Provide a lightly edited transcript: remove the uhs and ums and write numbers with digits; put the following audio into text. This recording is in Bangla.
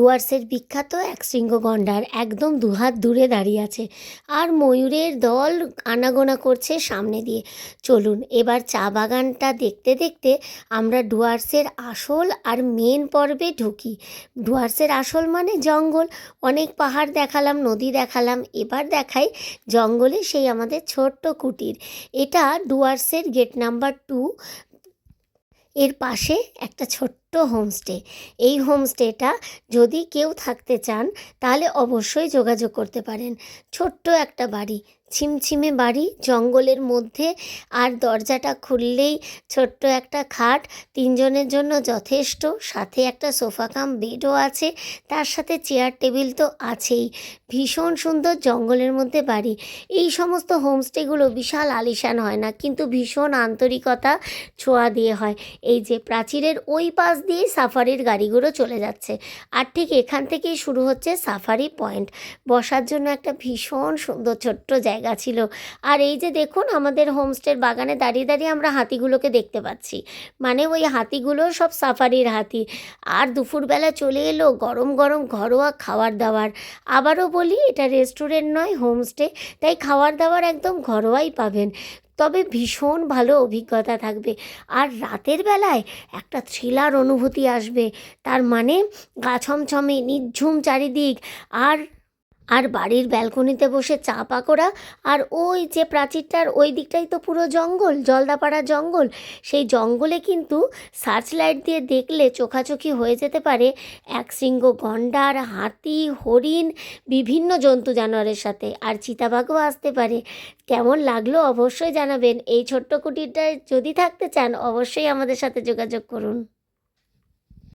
ডুয়ার্সের বিখ্যাত একশৃঙ্গ গন্ডার একদম দুহাত দূরে দাঁড়িয়ে আছে আর ময়ূরের দল আনাগোনা করছে সামনে দিয়ে। চলুন এবার চা বাগানটা দেখতে দেখতে আমরা ডুয়ার্সের আসল আর মেন পর্বে ঢুকি। ডুয়ার্সের আসল মানে জঙ্গল, অনেক পাহাড় দেখালাম, নদী দেখালাম, এবার দেখাই জঙ্গলে সেই আমাদের ছোট্ট কুটির। এটা ডুয়ার্সের গেট নাম্বার 2, এর পাশে একটা ছোট্ট হোমস্টে। এই হোমস্টেটা যদি কেউ থাকতে চান তাহলে অবশ্যই যোগাযোগ করতে পারেন। ছোট্ট একটা বাড়ি, ছিমছিমে বাড়ি জঙ্গলের মধ্যে, আর দরজাটা খুললেই ছোট্ট একটা খাট, 3 জনের জন্য যথেষ্ট, সাথে একটা সোফা কাম বেডও আছে, তার সাথে চেয়ার টেবিল তো আছেই। ভীষণ সুন্দর জঙ্গলের মধ্যে বাড়ি। এই সমস্ত হোমস্টেগুলো বিশাল আলিশান হয় না, কিন্তু ভীষণ আন্তরিকতা ছোঁয়া দিয়ে হয়। এই যে প্রাচীরের ওই পাশ দিয়ে সাফারির গাড়িগুলো চলে যাচ্ছে, আর ঠিক এখান থেকেই শুরু হচ্ছে সাফারি পয়েন্ট। বসার জন্য একটা ভীষণ সুন্দর ছোট্ট জায়গা ছিল। আর এই যে দেখুন, আমাদের হোমস্টের বাগানে দাঁড়িয়ে দাঁড়িয়ে আমরা হাতিগুলোকে দেখতে পাচ্ছি, মানে ওই হাতিগুলো সব সাফারির হাতি। আর দুপুরবেলা চলে এলো গরম গরম ঘরোয়া খাবার দাবার। আবারও বলি, এটা রেস্টুরেন্ট নয়, হোমস্টে, তাই খাবার দাবার একদম ঘরোয়াই পাবেন, তবে ভীষণ ভালো অভিজ্ঞতা থাকবে। আর রাতের বেলায় একটা থ্রিলার অনুভূতি আসবে, তার মানে গা ছমছমে নিঝুম চারিদিক, আর আর বাড়ির ব্যালকনিতে বসে চা পাকোড়া। আর ওই যে প্রাচীরটার ওই দিকটাই তো পুরো জঙ্গল, জলদাপাড়া জঙ্গল। সেই জঙ্গলে কিন্তু সার্চ লাইট দিয়ে দেখলে চোখাচোখি হয়ে যেতে পারে একশৃঙ্গ গন্ডার, হাতি, হরিণ, বিভিন্ন জন্তু জানোয়ারের সাথে, আর চিতাবাঘও আসতে পারে। কেমন লাগলো অবশ্যই জানাবেন। এই ছোট্ট কুটিরটায় যদি থাকতে চান অবশ্যই আমাদের সাথে যোগাযোগ করুন।